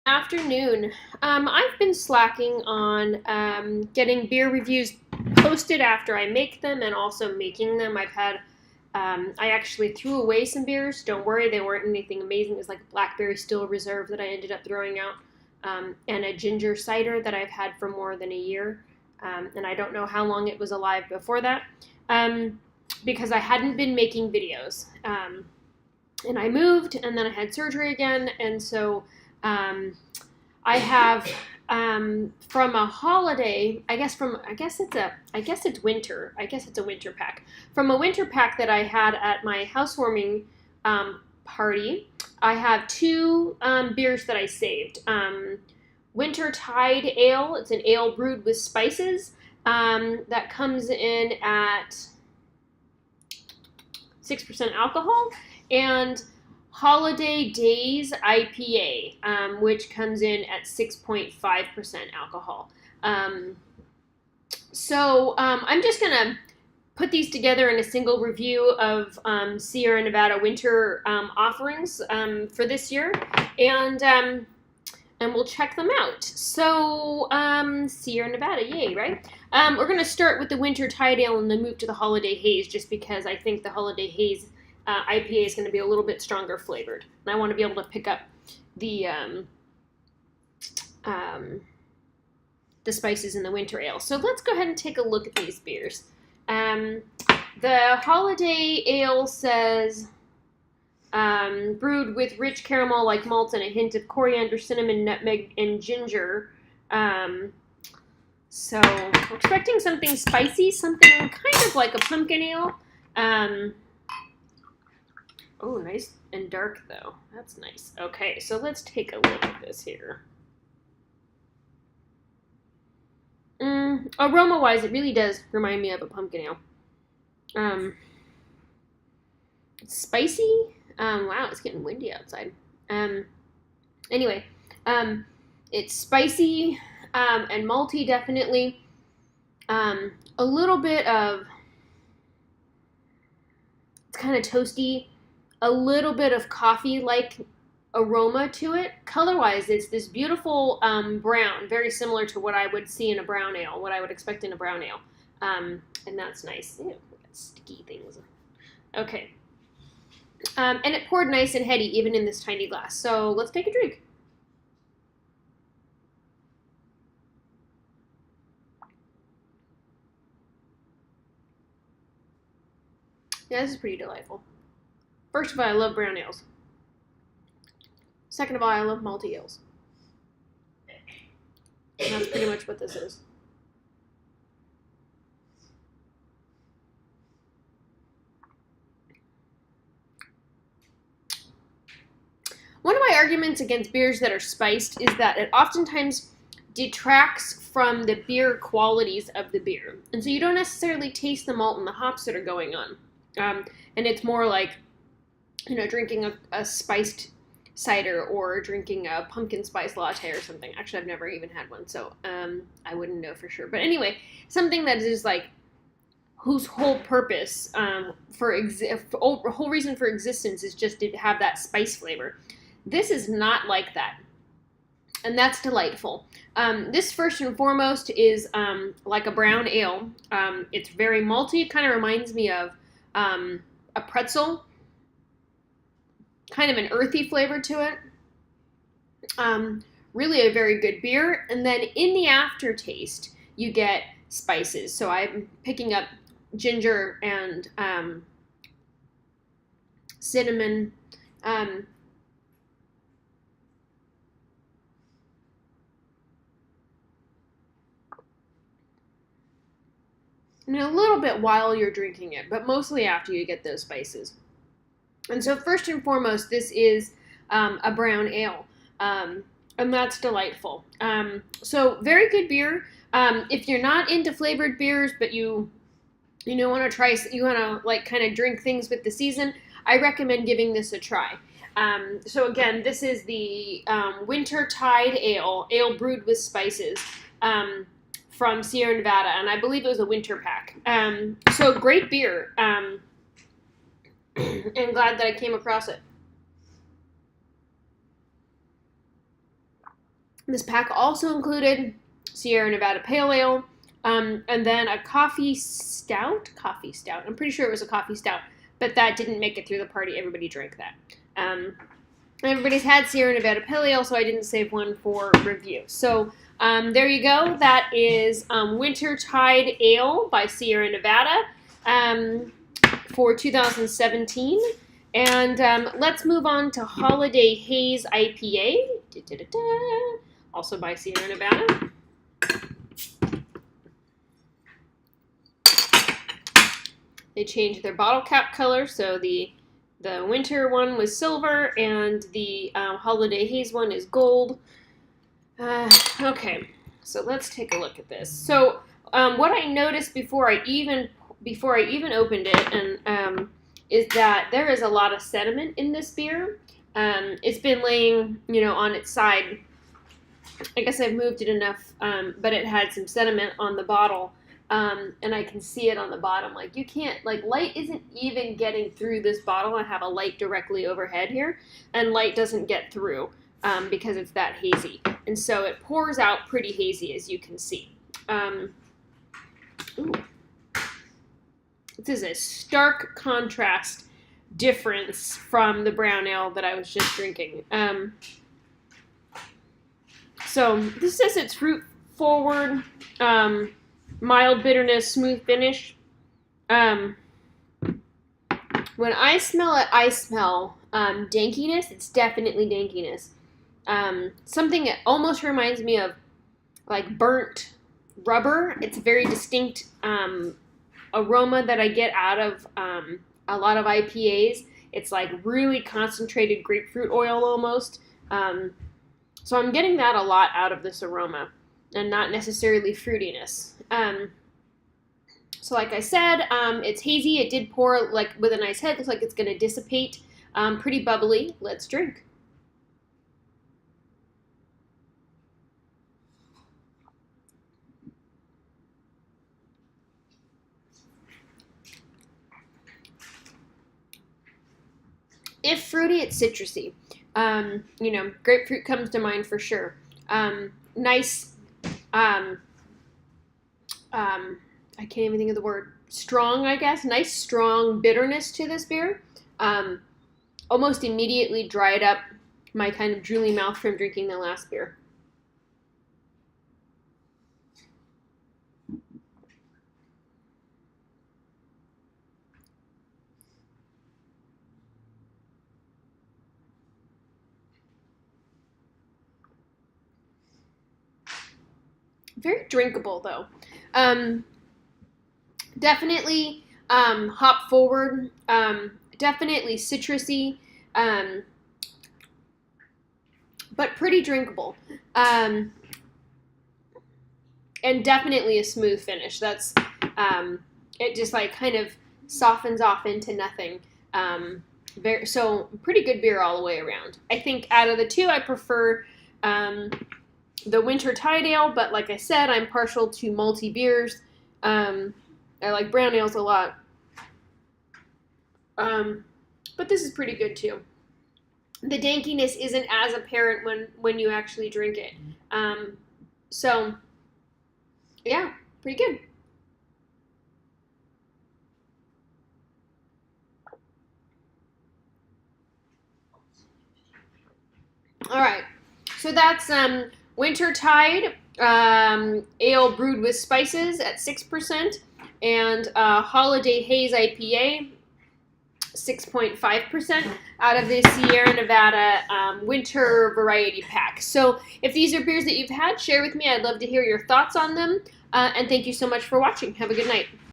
Afternoon. I've been slacking on getting beer reviews posted after I make them and also making them. I actually threw away some beers. Don't worry, they weren't anything amazing. It was like a blackberry still reserve that I ended up throwing out, and a ginger cider that I've had for more than a year. And I don't know how long it was alive before that, because I hadn't been making videos. And I moved, and then I had surgery again, and so I have from a holiday. I guess it's winter. I guess it's a winter pack from a winter pack that I had at my housewarming party. I have two beers that I saved. Wintertide Ale. It's an ale brewed with spices. That comes in at 6% alcohol, and Holiday Daze IPA, which comes in at 6.5% alcohol. I'm just going to put these together in a single review of Sierra Nevada winter offerings for this year, and we'll check them out. So, Sierra Nevada, yay, right? We're going to start with the Wintertide Ale and then move to the Holiday Haze, just because I think the Holiday Haze IPA is going to be a little bit stronger flavored. And I want to be able to pick up the spices in the winter ale. So let's go ahead and take a look at these beers. The Holiday Ale says brewed with rich caramel-like malts and a hint of coriander, cinnamon, nutmeg, and ginger. So we're expecting something spicy, something kind of like a pumpkin ale. Oh, nice and dark, though. That's nice. Okay, so let's take a look at this here. Aroma-wise, it really does remind me of a pumpkin ale. It's spicy. Wow, it's getting windy outside. Anyway, it's spicy and malty, definitely. A little bit of... It's kind of toasty. A little bit of coffee-like aroma to it. Color-wise, it's this beautiful brown, very similar to what I would see in a brown ale, what I would expect in a brown ale. And that's nice. Ew, look at sticky things. Okay. And it poured nice and heady, even in this tiny glass. So let's take a drink. Yeah, this is pretty delightful. First of all, I love brown ales. Second of all, I love malty ales. And that's pretty much what this is. One of my arguments against beers that are spiced is that it oftentimes detracts from the beer qualities of the beer. And so you don't necessarily taste the malt and the hops that are going on. And it's more like, drinking a spiced cider or drinking a pumpkin spice latte or something. Actually, I've never even had one, so I wouldn't know for sure. But anyway, something that is like whose whole purpose whole reason for existence is just to have that spice flavor. This is not like that, and that's delightful. This first and foremost is like a brown ale. It's very malty. It kind of reminds me of a pretzel. Kind of an earthy flavor to it. Really a very good beer. And then in the aftertaste, you get spices. So I'm picking up ginger and cinnamon. And a little bit while you're drinking it, but mostly after you get those spices. And so first and foremost, this is a brown ale, and that's delightful. So very good beer. If you're not into flavored beers, but you want to try, you want to like kind of drink things with the season, I recommend giving this a try. So again, this is the Wintertide Ale brewed with spices from Sierra Nevada, and I believe it was a winter pack. So great beer. And glad that I came across it. This pack also included Sierra Nevada Pale Ale, and then a coffee stout. I'm pretty sure it was a coffee stout, but that didn't make it through the party. Everybody drank that. Everybody's had Sierra Nevada Pale Ale, so I didn't save one for review. So there you go. That is Wintertide Ale by Sierra Nevada for 2017. And let's move on to Holiday Haze IPA, also by Sierra Nevada. They changed their bottle cap color, so the winter one was silver, and the Holiday Haze one is gold. Okay, so let's take a look at this. So what I noticed before I even opened it, and is that there is a lot of sediment in this beer. It's been laying, on its side. I guess I've moved it enough, but it had some sediment on the bottle. And I can see it on the bottom. Like, you can't, light isn't even getting through this bottle. I have a light directly overhead here, and light doesn't get through because it's that hazy. And so it pours out pretty hazy, as you can see. This is a stark contrast difference from the brown ale that I was just drinking. So this says it's fruit forward, mild bitterness, smooth finish. When I smell it, I smell dankiness. It's definitely dankiness. Something that almost reminds me of like burnt rubber. It's a very distinct aroma that I get out of a lot of IPAs. It's like really concentrated grapefruit oil almost. So I'm getting that a lot out of this aroma, and not necessarily fruitiness. So like I said, it's hazy. It did pour with a nice head. Looks like it's going to dissipate. Pretty bubbly. Let's drink. If fruity, it's citrusy. Grapefruit comes to mind for sure. Nice, I can't even think of the word. Strong, I guess. Nice, strong bitterness to this beer. Almost immediately dried up my kind of drooly mouth from drinking the last beer. Very drinkable, though. Definitely hop forward. Definitely citrusy, but pretty drinkable. And definitely a smooth finish. That's it. Just kind of softens off into nothing. So pretty good beer all the way around. I think out of the two, I prefer the Wintertide Ale, but like I said, I'm partial to malty beers. I like brown ales a lot. But this is pretty good too. The dankiness isn't as apparent when you actually drink it. So, yeah, pretty good. All right, so that's Wintertide Ale brewed with spices at 6%, and Holiday Haze IPA 6.5% out of the Sierra Nevada winter variety pack. So if these are beers that you've had, share with me. I'd love to hear your thoughts on them. And thank you so much for watching. Have a good night.